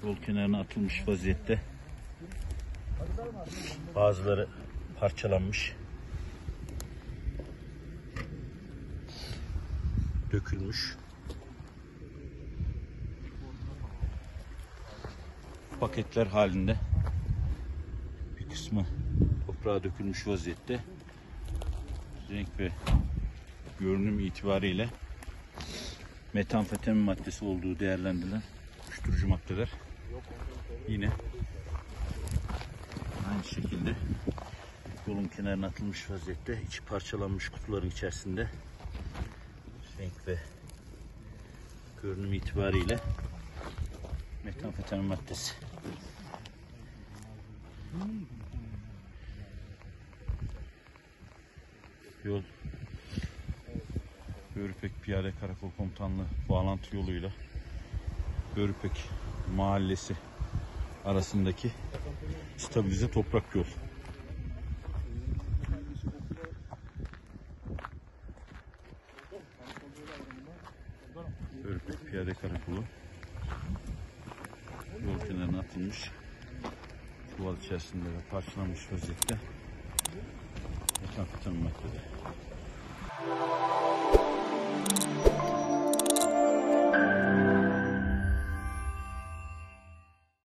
Yol kenarına atılmış vaziyette. Bazıları parçalanmış, dökülmüş. Paketler halinde, bir kısmı toprağa dökülmüş vaziyette. Renk ve görünüm itibariyle metamfetamin maddesi olduğu değerlendirilen uyuşturucu maddeler. Yine aynı şekilde yolun kenarına atılmış vaziyette, içi parçalanmış kutuların içerisinde. Renk ve görünüm itibariyle metamfetamin maddesi. Yol Börüpek Piyade Karakol Komutanlığı bağlantı yoluyla Börüpek Mahallesi arasındaki stabilize toprak yol. Börüpek Piyade Karakolu yol kenarına atılmış, çuval içerisinde ve parçalanmış vaziyette metamfetamin maddeleri.